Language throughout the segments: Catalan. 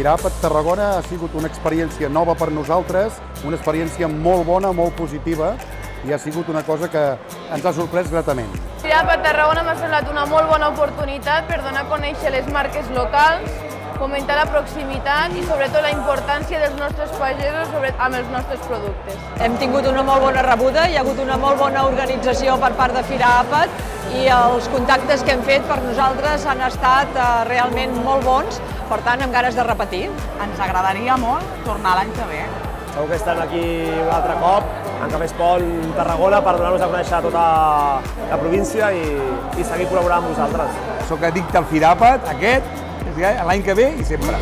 FIRAPAT Tarragona ha sigut una experiència nova per nosaltres, una experiència molt bona, molt positiva, i ha sigut una cosa que ens ha sorprès gratament. FIRAPAT Tarragona m'ha semblat una molt bona oportunitat per donar a conèixer les marques locals, fomentar la proximitat i sobretot la importància dels nostres pagesos amb els nostres productes. Hem tingut una molt bona rebuda, hi ha hagut una molt bona organització per part de FIRAPAT i els contactes que hem fet per nosaltres han estat realment molt bons, per tant, amb ganes de repetir. Ens agradaria molt tornar l'any que ve. Segur que estem aquí un altre cop, en Cafè Espont Tarragona, per donar-nos a conèixer tota la província i seguir col·laborant amb vosaltres. Soc addicte al FIRAPAT, aquest, l'any que ve i sempre.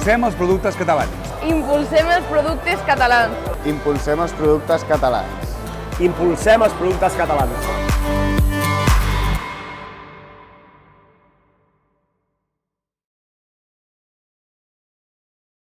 Impulsem els productes catalans. Impulsem els productes catalans. Impulsem els productes catalans. Impulsem els productes catalans.